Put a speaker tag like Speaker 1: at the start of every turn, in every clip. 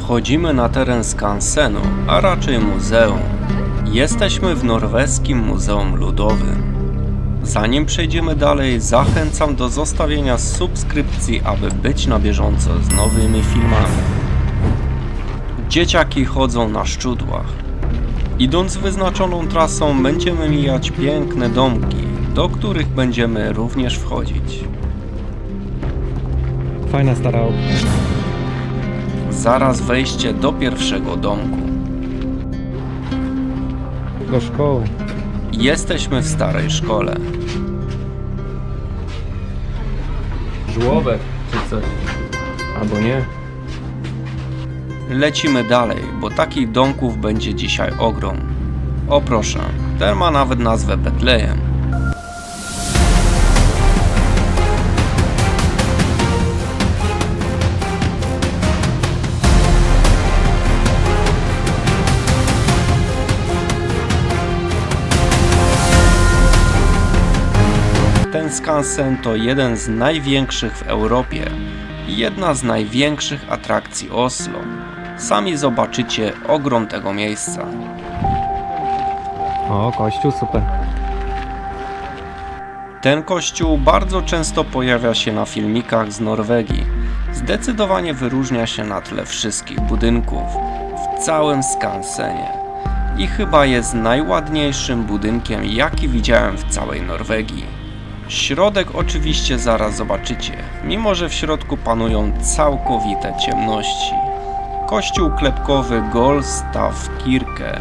Speaker 1: Wchodzimy na teren skansenu, a raczej muzeum. Jesteśmy w norweskim Muzeum Ludowym. Zanim przejdziemy dalej, zachęcam do zostawienia subskrypcji, aby być na bieżąco z nowymi filmami. Dzieciaki chodzą na szczudłach. Idąc wyznaczoną trasą, będziemy mijać piękne domki, do których będziemy również wchodzić.
Speaker 2: Fajna stara opcja.
Speaker 1: Zaraz wejście do pierwszego domku.
Speaker 2: Do szkoły.
Speaker 1: Jesteśmy w starej szkole.
Speaker 2: Żłobek czy coś. Albo nie.
Speaker 1: Lecimy dalej, bo takich domków będzie dzisiaj ogrom. O proszę, ten ma nawet nazwę Betlejem. Ten skansen to jeden z największych w Europie i jedna z największych atrakcji Oslo. Sami zobaczycie ogrom tego miejsca.
Speaker 2: O, kościół, super.
Speaker 1: Ten kościół bardzo często pojawia się na filmikach z Norwegii. Zdecydowanie wyróżnia się na tle wszystkich budynków w całym skansenie. I chyba jest najładniejszym budynkiem, jaki widziałem w całej Norwegii. Środek oczywiście zaraz zobaczycie, mimo że w środku panują całkowite ciemności. Kościół klepkowy Golstavkirke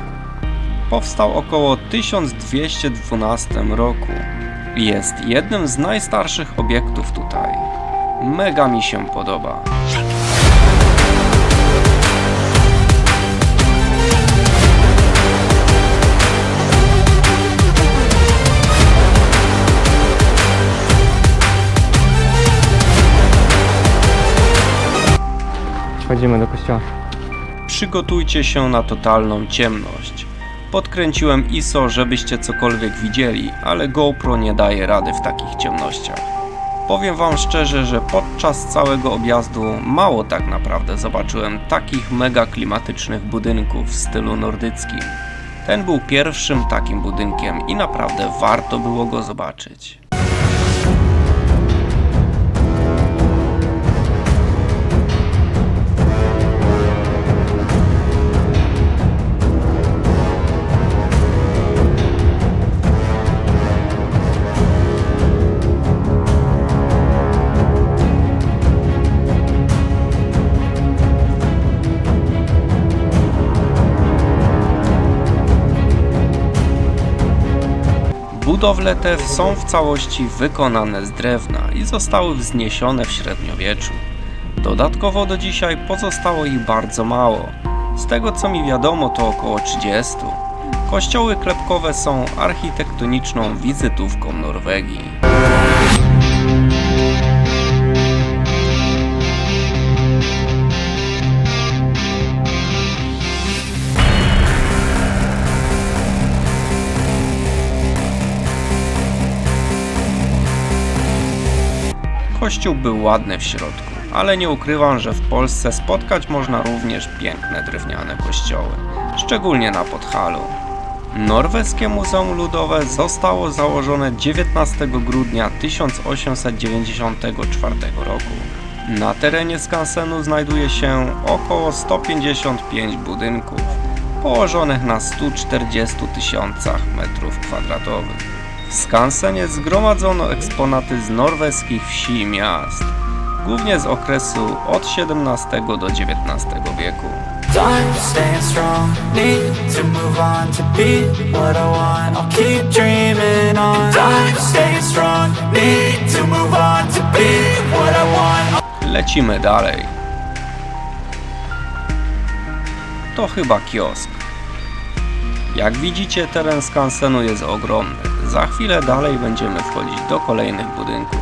Speaker 1: powstał około 1212 roku. Jest jednym z najstarszych obiektów tutaj. Mega mi się podoba.
Speaker 2: Wchodzimy do kościoła.
Speaker 1: Przygotujcie się na totalną ciemność. Podkręciłem ISO, żebyście cokolwiek widzieli, ale GoPro nie daje rady w takich ciemnościach. Powiem wam szczerze, że podczas całego objazdu mało tak naprawdę zobaczyłem takich mega klimatycznych budynków w stylu nordyckim. Ten był pierwszym takim budynkiem i naprawdę warto było go zobaczyć. Budowle te są w całości wykonane z drewna i zostały wzniesione w średniowieczu. Dodatkowo do dzisiaj pozostało ich bardzo mało. Z tego co mi wiadomo, to około 30. Kościoły klepkowe są architektoniczną wizytówką Norwegii. Kościół był ładny w środku, ale nie ukrywam, że w Polsce spotkać można również piękne drewniane kościoły, szczególnie na Podhalu. Norweskie Muzeum Ludowe zostało założone 19 grudnia 1894 roku. Na terenie skansenu znajduje się około 155 budynków, położonych na 140 000 m2. W skansenie zgromadzono eksponaty z norweskich wsi i miast, głównie z okresu od XVII do XIX wieku. Lecimy dalej. To chyba kiosk. Jak widzicie, teren skansenu jest ogromny. Za chwilę dalej będziemy wchodzić do kolejnych budynków.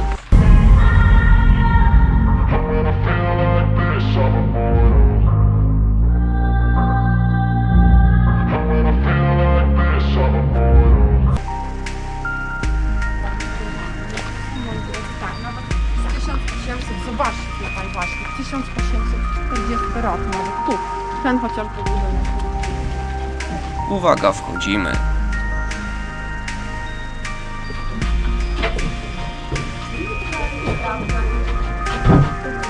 Speaker 3: Tak, nawet z 1800, zobaczcie. tutaj właśnie, 1840 rok nawet tu. Ten chociażby budynek.
Speaker 1: Uwaga, wchodzimy.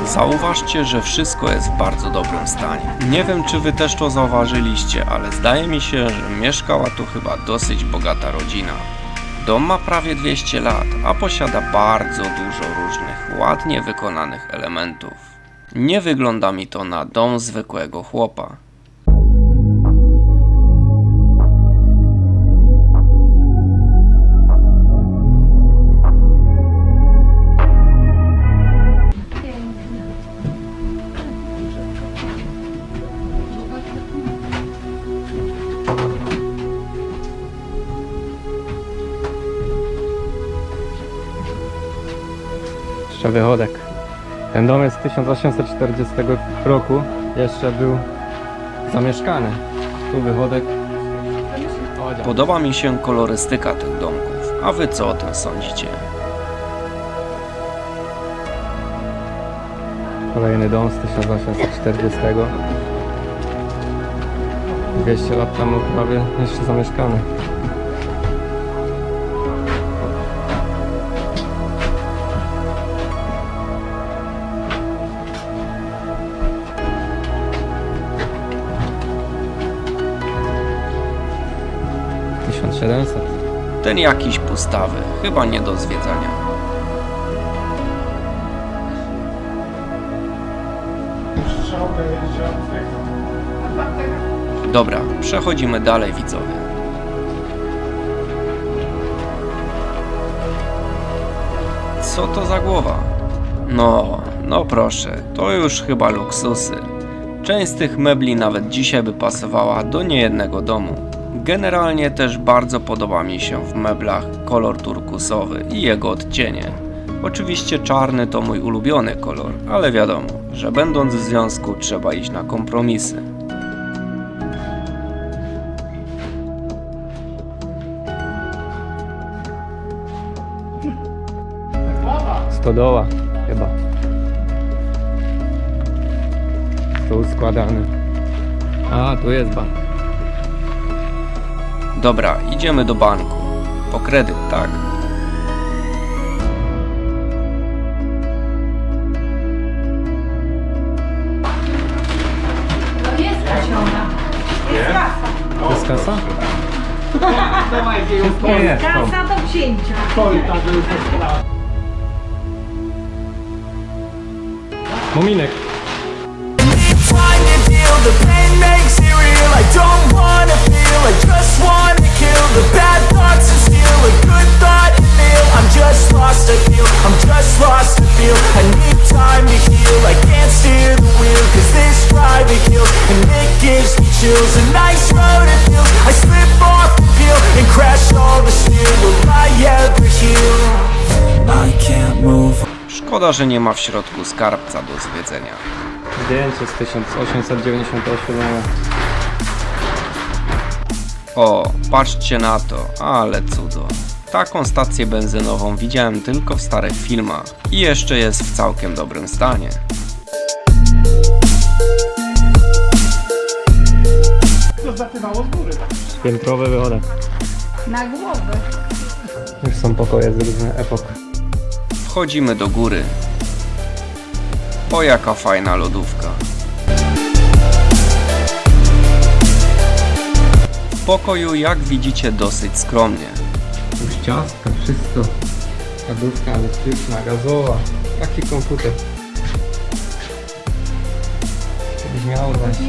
Speaker 1: Zauważcie, że wszystko jest w bardzo dobrym stanie. Nie wiem, czy wy też to zauważyliście, ale zdaje mi się, że mieszkała tu chyba dosyć bogata rodzina. Dom ma prawie 200 lat, a posiada bardzo dużo różnych, ładnie wykonanych elementów. Nie wygląda mi to na dom zwykłego chłopa.
Speaker 2: Jeszcze wychodek. Ten dom jest z 1840 roku. Jeszcze był zamieszkany. Tu wychodek.
Speaker 1: Podoba mi się kolorystyka tych domków, a wy co o tym sądzicie?
Speaker 2: Kolejny dom z 1840. 200 lat temu prawie jeszcze zamieszkany.
Speaker 1: Ten jakiś pustawy, chyba nie do zwiedzania. Dobra, przechodzimy dalej, widzowie. Co to za głowa? No proszę, to już chyba luksusy. Część z tych mebli nawet dzisiaj by pasowała do niejednego domu. Generalnie też bardzo podoba mi się w meblach kolor turkusowy i jego odcienie. Oczywiście czarny to mój ulubiony kolor, ale wiadomo, że będąc w związku trzeba iść na kompromisy.
Speaker 2: Stodoła chyba. Stół składany. A, tu jest bank.
Speaker 1: Dobra, idziemy do banku. Po kredyt, tak?
Speaker 2: To jest kasa? Nie jest.
Speaker 4: Kasa do wzięcia.
Speaker 2: Muminek.
Speaker 5: Trying to deal, the pain makes it real. I don't wanna feel, I just wanna kill the bad thoughts and steal a good thought and feel. I'm just lost to feel, I'm just lost to feel. I need time to heal, I can't steer the wheel, cause this drive it kills, and it gives me chills. A nice road it feels, I slip off the peel and crash all the steel. Will I ever heal? I can't move.
Speaker 1: Szkoda, że nie ma w środku skarbca do zwiedzenia.
Speaker 2: Zdjęcie z 1898.
Speaker 1: O, patrzcie na to, ale cudo. Taką stację benzynową widziałem tylko w starych filmach i jeszcze jest w całkiem dobrym stanie.
Speaker 2: Piętrowy wychodek.
Speaker 4: Na głowę.
Speaker 2: Już są pokoje z różnych epok.
Speaker 1: Wchodzimy do góry. O, jaka fajna lodówka. W pokoju, jak widzicie, dosyć skromnie.
Speaker 2: Już ciastka, wszystko. Lodówka elektryczna, gazowa. Taki komputer. Brzmiało właśnie.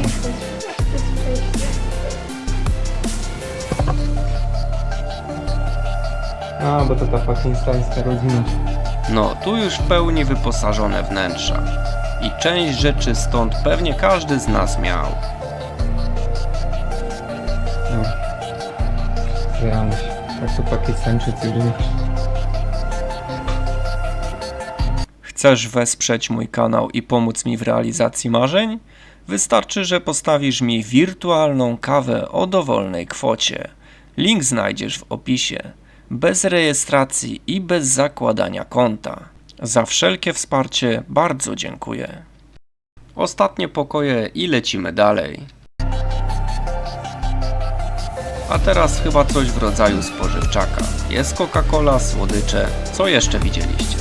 Speaker 2: A, bo to ta pakistańska rodzina.
Speaker 1: No, tu już w pełni wyposażone wnętrza. I część rzeczy stąd pewnie każdy z nas miał.
Speaker 2: No. Zjaramy się. Tak są Pakistańczycy byli.
Speaker 1: Chcesz wesprzeć mój kanał i pomóc mi w realizacji marzeń? Wystarczy, że postawisz mi wirtualną kawę o dowolnej kwocie. Link znajdziesz w opisie. Bez rejestracji i bez zakładania konta. Za wszelkie wsparcie bardzo dziękuję. Ostatnie pokoje i lecimy dalej. A teraz chyba coś w rodzaju spożywczaka. Jest Coca-Cola, słodycze. Co jeszcze widzieliście?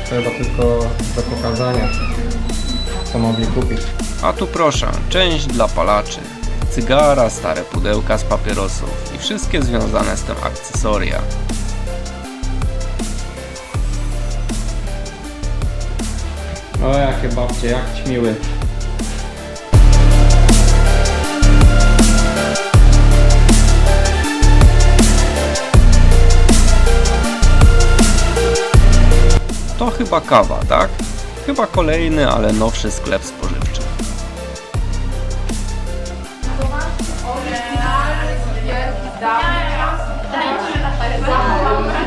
Speaker 2: Trzeba tylko do pokazania, co mogli kupić.
Speaker 1: A tu proszę, część dla palaczy. Cygara, stare pudełka z papierosów i wszystkie związane z tym akcesoria.
Speaker 2: O, jakie babcie, jak ćmiły.
Speaker 1: To chyba kawa, tak? Chyba kolejny, ale nowszy sklep spożywczy.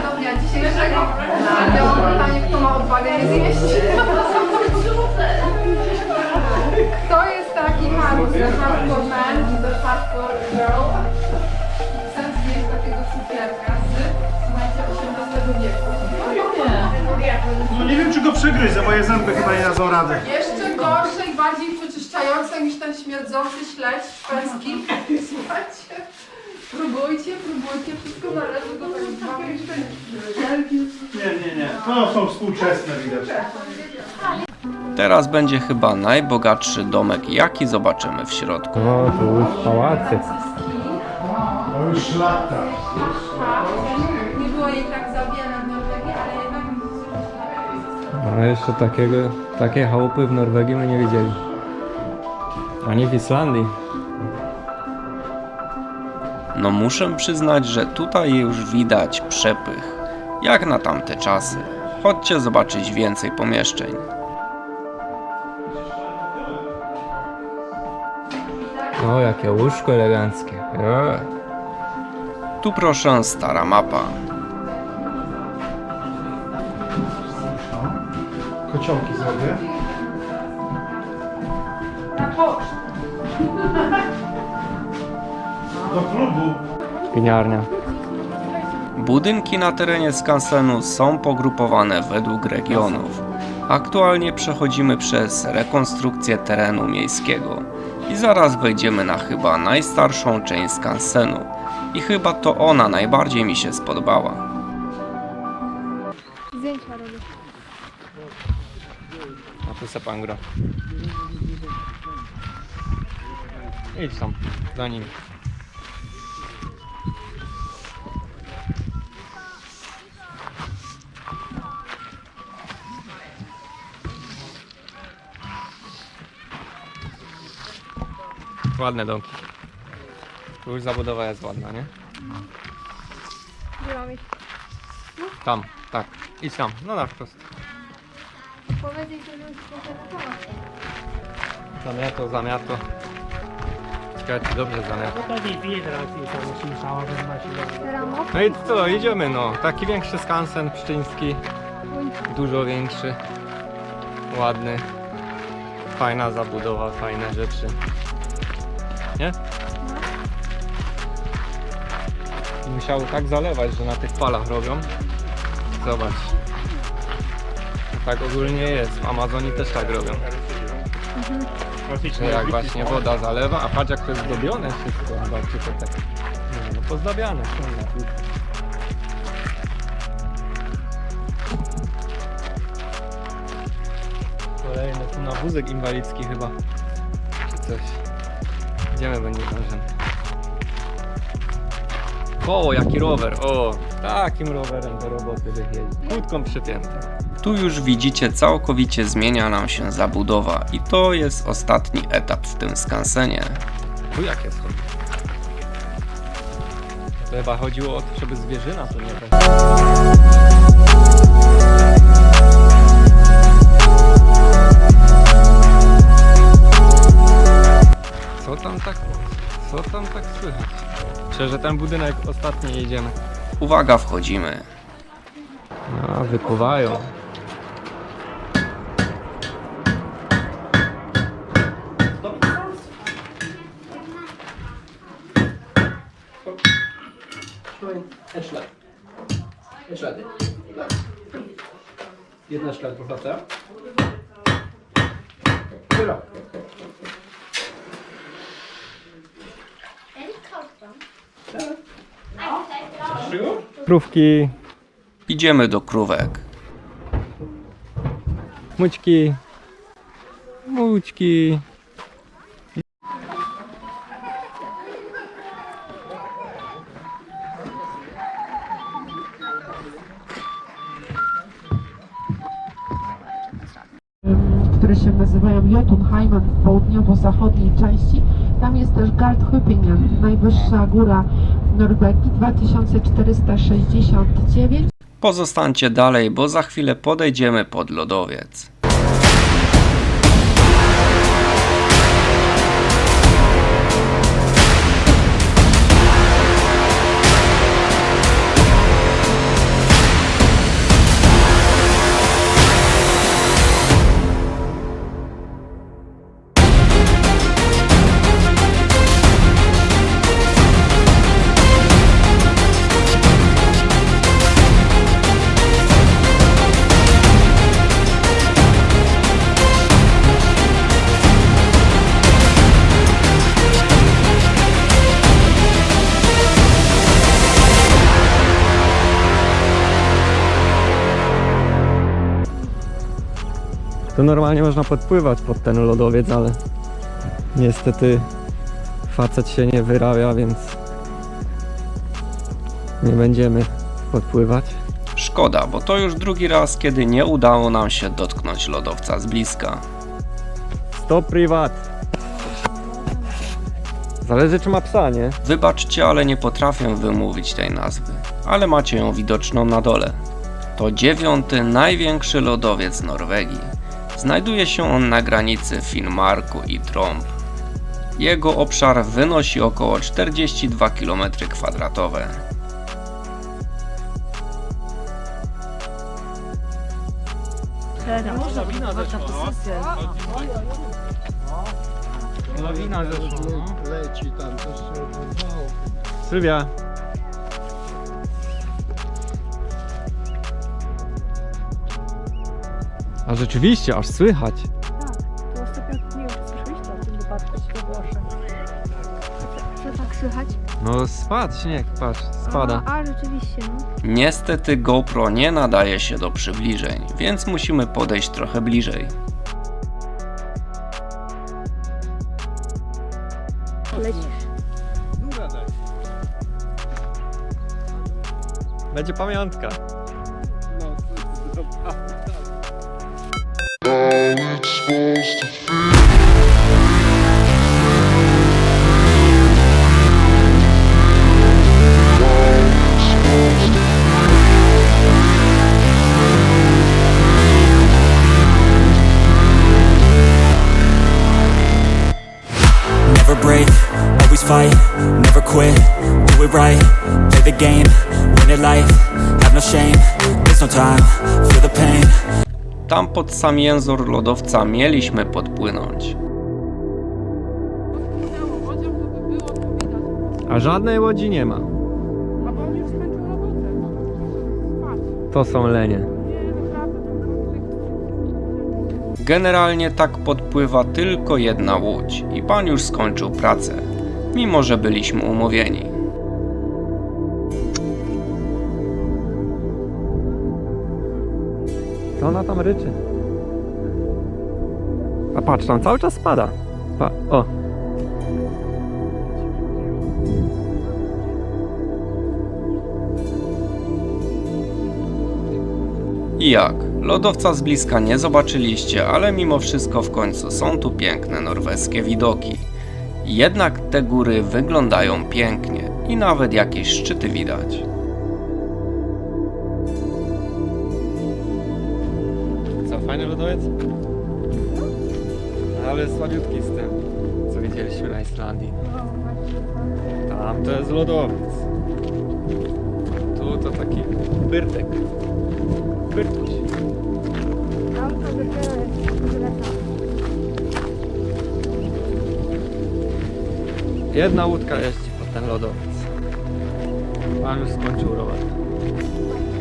Speaker 3: Do dnia dzisiejszego. Ja mam pytanie, kto ma odwagę je zjeść. Kto jest taki hardcore man i the hardcore girl? Chcę zjeść takiego cukierka z, słuchajcie, XVIII wieku.
Speaker 6: No nie wiem, czy go przygryzę, moje zęby chyba nie dadzą rady.
Speaker 3: Jeszcze gorsze i bardziej przeczyszczające niż ten śmierdzący śledź szwedzki. Słuchajcie, próbujcie, wszystko należy do tego zbawienia.
Speaker 6: Nie. To są współczesne widać.
Speaker 1: Teraz będzie chyba najbogatszy domek, jaki zobaczymy w środku.
Speaker 2: O, tu już pałacyk.
Speaker 6: To już lata.
Speaker 3: Nie było jej tak za wiele w Norwegii, ale jednak
Speaker 2: A jeszcze takiej chałupy w Norwegii my nie widzieli. Ani w Islandii.
Speaker 1: No muszę przyznać, że tutaj już widać przepych, jak na tamte czasy. Chodźcie zobaczyć więcej pomieszczeń.
Speaker 2: O, jakie łóżko eleganckie. O.
Speaker 1: Tu proszę stara mapa.
Speaker 6: Kociołki zrobię. Do klubu.
Speaker 2: Winiarnia.
Speaker 1: Budynki na terenie skansenu są pogrupowane według regionów. Aktualnie przechodzimy przez rekonstrukcję terenu miejskiego i zaraz wejdziemy na chyba najstarszą część skansenu i chyba to ona najbardziej mi się spodobała.
Speaker 3: zdjęcia robię.
Speaker 2: A tu se pan gra. Idź tam, za nim. Ładne domki. Tu już zabudowa jest ładna, nie?
Speaker 3: Gdzie mam iść?
Speaker 2: Tam, tak. Idź tam, no na wprost.
Speaker 3: Powiedz jej, że już
Speaker 2: Zamiato. Czekaj, czy dobrze zamiato. No i co, idziemy no. Taki większy skansen pszczyński. Dużo większy. Ładny. Fajna zabudowa, fajne rzeczy. Nie? Musiało tak zalewać, że na tych falach robią. Zobacz. Tak ogólnie jest. W Amazonii też tak robią. Że jak właśnie woda zalewa, a patrz jak to jest zdobione wszystko. Zobaczcie to tak. No pozdabiane. Kolejny tu na wózek inwalidzki chyba. Czy coś. Idziemy, bo nie zdążymy. O, jaki rower! O, takim rowerem do roboty wyjeździ. Kłódką przypięty.
Speaker 1: Tu już widzicie, całkowicie zmienia nam się zabudowa i to jest ostatni etap w tym skansenie.
Speaker 2: Tu jak jest chodzi? To chyba chodziło o to, żeby zwierzyna tu nie było. Co tam tak słychać? Myślę, że ten budynek ostatni jedziemy.
Speaker 1: Uwaga, wchodzimy.
Speaker 2: No, wykuwają. Jedna szklanka herbatę. Dobra. Krówki,
Speaker 1: Idziemy do krówek.
Speaker 2: mućki, mućki.
Speaker 7: które się nazywają Jotunheimen w południowo-zachodniej części. Tam jest też Gardhøpingen, najwyższa góra Norwegii, 2469.
Speaker 1: Pozostańcie dalej, bo za chwilę podejdziemy pod lodowiec.
Speaker 2: Tu normalnie można podpływać pod ten lodowiec, ale niestety facet się nie wyrabia, więc nie będziemy podpływać.
Speaker 1: Szkoda, bo to już drugi raz, kiedy nie udało nam się dotknąć lodowca z bliska.
Speaker 2: Stop prywat. Zależy czy ma psa, nie?
Speaker 1: Wybaczcie, ale nie potrafię wymówić tej nazwy, ale macie ją widoczną na dole. To 9. największy lodowiec Norwegii. Znajduje się on na granicy Finnmarku i Tromp. Jego obszar wynosi około 42 km².
Speaker 2: Lawina zeszła.
Speaker 8: Leci tam, to się odbywało.
Speaker 2: Sylwia. A rzeczywiście, aż słychać.
Speaker 9: To ostatnio nie wiem, czy słyszeliście o tym wypadku Świebosze. Co tak słychać?
Speaker 2: No spadł śnieg, patrz, spada.
Speaker 9: A rzeczywiście, no.
Speaker 1: Niestety GoPro nie nadaje się do przybliżeń, więc musimy podejść trochę bliżej.
Speaker 9: Lecisz.
Speaker 2: Będzie pamiątka.
Speaker 5: Never break, always fight, never quit, do it right, play the game, win it life, have no shame, there's no time, feel the pain.
Speaker 1: Tam pod sam język lodowca mieliśmy podpłynąć.
Speaker 3: Łodzią to by było to widać.
Speaker 2: A żadnej łodzi nie ma.
Speaker 3: A bo on już skończył robotę. Patrz.
Speaker 2: To są lenie.
Speaker 3: Nie, naprawdę.
Speaker 1: Generalnie tak podpływa tylko jedna łódź i pan już skończył pracę, mimo że byliśmy umówieni.
Speaker 2: Co ona tam ryczy? A patrz, tam cały czas spada. O.
Speaker 1: I jak? Lodowca z bliska nie zobaczyliście, ale mimo wszystko w końcu są tu piękne norweskie widoki. Jednak te góry wyglądają pięknie i nawet jakieś szczyty widać.
Speaker 2: Co, fajny lodowiec? Ale słabiutki z tym, co widzieliśmy na Islandii. Tam to jest lodowiec. Tu to taki byrtek. Byrtuś.
Speaker 9: Tam to dopiero jest wyleta.
Speaker 2: Jedna łódka jeździ pod ten lodowiec. Pan już skończył robotę.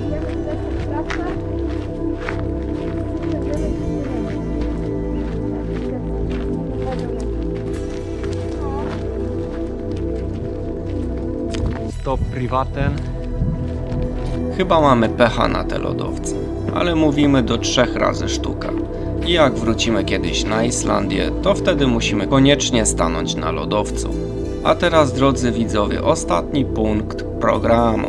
Speaker 9: Idziemy tutaj w pracę.
Speaker 2: Urlaub privaten.
Speaker 1: Chyba mamy pecha na te lodowce, ale mówimy do 3 razy sztuka. I jak wrócimy kiedyś na Islandię, to wtedy musimy koniecznie stanąć na lodowcu. A teraz, drodzy widzowie, ostatni punkt programu.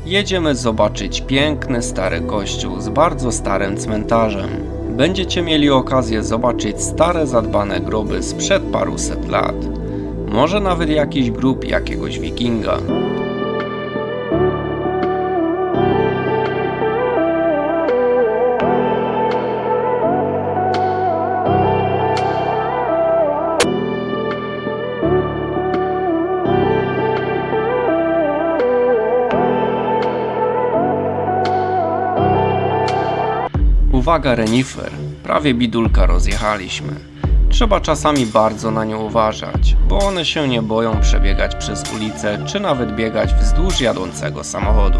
Speaker 1: Jedziemy zobaczyć piękny stary kościół z bardzo starym cmentarzem. Będziecie mieli okazję zobaczyć stare zadbane groby sprzed paruset lat. Może nawet jakiś grób jakiegoś wikinga. Uwaga, renifer, prawie bidulka rozjechaliśmy. Trzeba czasami bardzo na nią uważać, bo one się nie boją przebiegać przez ulicę, czy nawet biegać wzdłuż jadącego samochodu.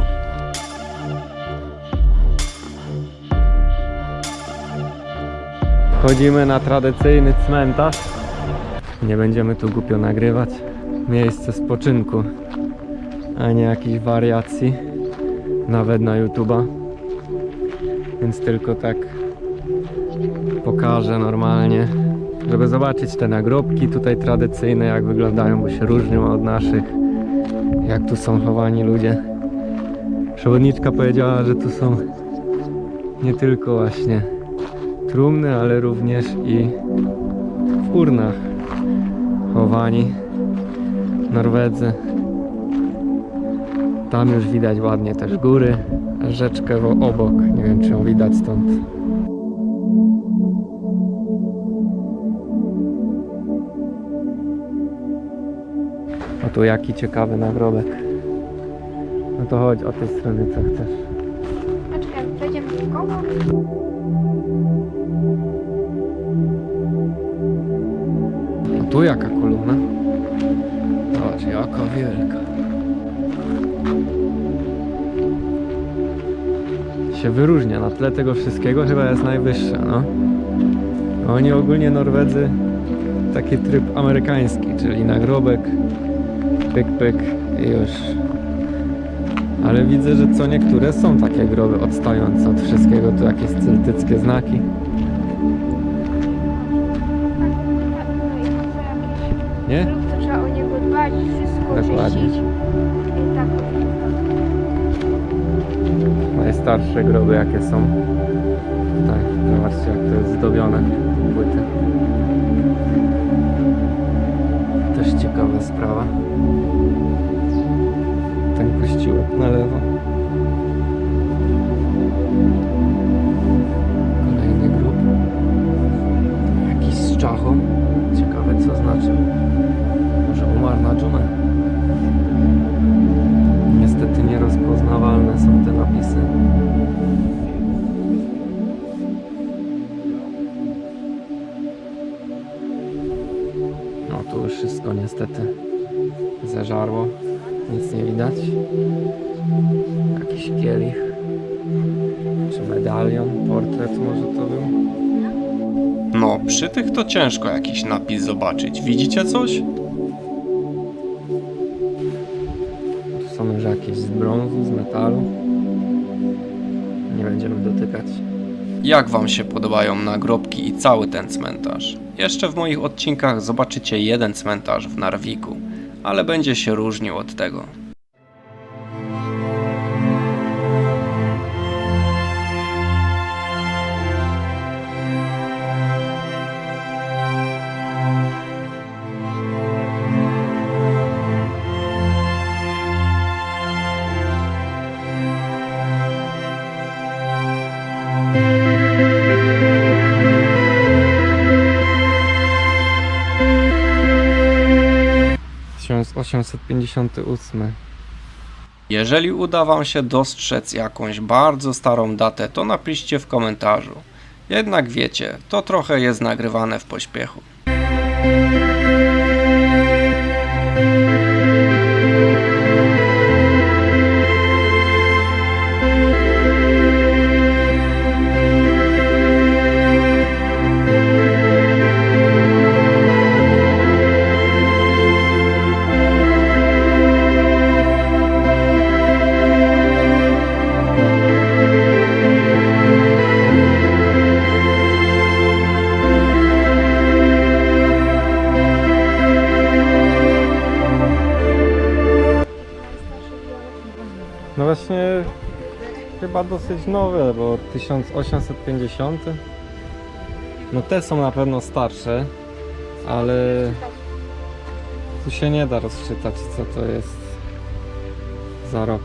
Speaker 2: Wchodzimy na tradycyjny cmentarz. Nie będziemy tu głupio nagrywać. Miejsce spoczynku, a nie jakichś wariacji, nawet na YouTube'a. Więc tylko tak pokażę normalnie, żeby zobaczyć te nagrobki tutaj tradycyjne, jak wyglądają, bo się różnią od naszych, jak tu są chowani ludzie. Przewodniczka powiedziała, że tu są nie tylko właśnie trumny, ale również i w urnach chowani Norwedzy. Tam już widać ładnie też góry, rzeczkę obok, nie wiem czy ją widać stąd. O tu jaki ciekawy nagrobek. No to chodź od tej strony co chcesz.
Speaker 9: A czekaj, przejdziemy w koło.
Speaker 2: A tu jaka kolumna? Zobacz, jaka wielka. Się wyróżnia na tle tego wszystkiego, chyba jest najwyższa, no. Oni ogólnie Norwedzy taki tryb amerykański, czyli nagrobek, pyk pyk i już. Ale widzę, że co niektóre są takie groby odstające od wszystkiego, tu jakieś celtyckie znaki. Nie?
Speaker 9: To trzeba o niego dbać, wszystko
Speaker 2: Dokładnie.
Speaker 9: czyścić. I tak.
Speaker 2: Najstarsze groby jakie są. Tutaj, zobaczcie jak to jest zdobione, płyty. Też ciekawa sprawa. Ten kościółek na lewo. Kolejny grób. Jakiś z czachą. Ciekawe co znaczy. Może umarł na dżumę. Niestety nierozpoznawalne są te napisy. No tu już wszystko niestety zeżarło. Nic nie widać. Jakiś kielich. Czy medalion, portret może to był?
Speaker 1: No, przy tych to ciężko jakiś napis zobaczyć. Widzicie coś?
Speaker 2: Tu są już jakieś z brązu, z metalu. Nie będziemy dotykać.
Speaker 1: Jak wam się podobają nagrobki i cały ten cmentarz? Jeszcze w moich odcinkach zobaczycie jeden cmentarz w Narviku, ale będzie się różnił od tego.
Speaker 2: Tysiąc 858.
Speaker 1: Jeżeli uda wam się dostrzec jakąś bardzo starą datę, to napiszcie w komentarzu. Jednak wiecie, to trochę jest nagrywane w pośpiechu.
Speaker 2: chyba dosyć nowe, bo 1850. No te są na pewno starsze, ale tu się nie da rozczytać, co to jest za rok.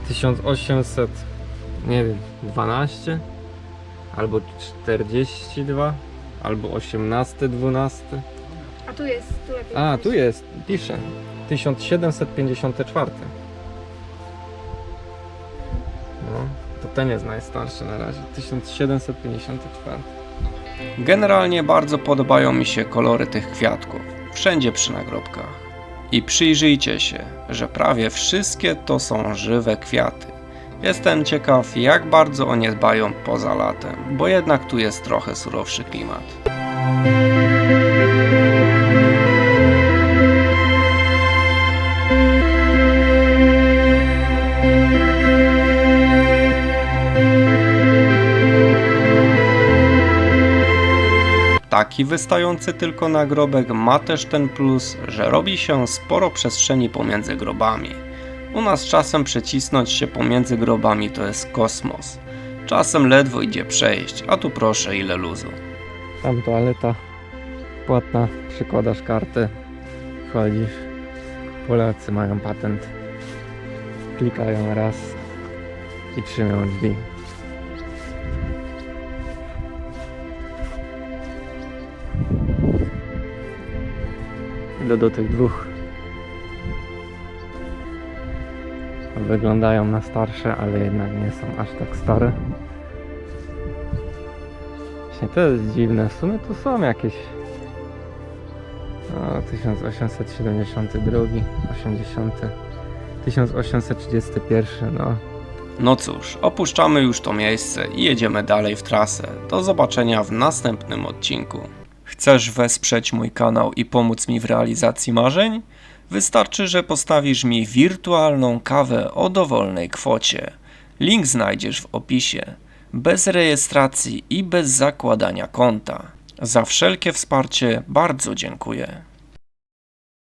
Speaker 2: 1800, nie wiem, 12 albo 42 albo 18, 12.
Speaker 9: A tu jest, tu lepiej.
Speaker 2: A, tu jest, pisze 1754. No, to ten jest najstarszy na razie, 1754.
Speaker 1: Generalnie bardzo podobają mi się kolory tych kwiatków, wszędzie przy nagrobkach. I przyjrzyjcie się, że prawie wszystkie to są żywe kwiaty. Jestem ciekaw, jak bardzo o nie dbają poza latem, bo jednak tu jest trochę surowszy klimat. Taki wystający tylko nagrobek ma też ten plus, że robi się sporo przestrzeni pomiędzy grobami. U nas czasem przecisnąć się pomiędzy grobami to jest kosmos. Czasem ledwo idzie przejść, a tu proszę ile luzu.
Speaker 2: Tam toaleta płatna, przykładasz kartę, wchodzisz. Polacy mają patent. Klikają raz i trzymają drzwi. Idę do tych dwóch. Wyglądają na starsze, ale jednak nie są aż tak stare. Właśnie to jest dziwne. W sumie tu są jakieś 1872, 80, 1831, no.
Speaker 1: No cóż, opuszczamy już to miejsce i jedziemy dalej w trasę. Do zobaczenia w następnym odcinku. Chcesz wesprzeć mój kanał i pomóc mi w realizacji marzeń? Wystarczy, że postawisz mi wirtualną kawę o dowolnej kwocie. Link znajdziesz w opisie. Bez rejestracji i bez zakładania konta. Za wszelkie wsparcie bardzo dziękuję.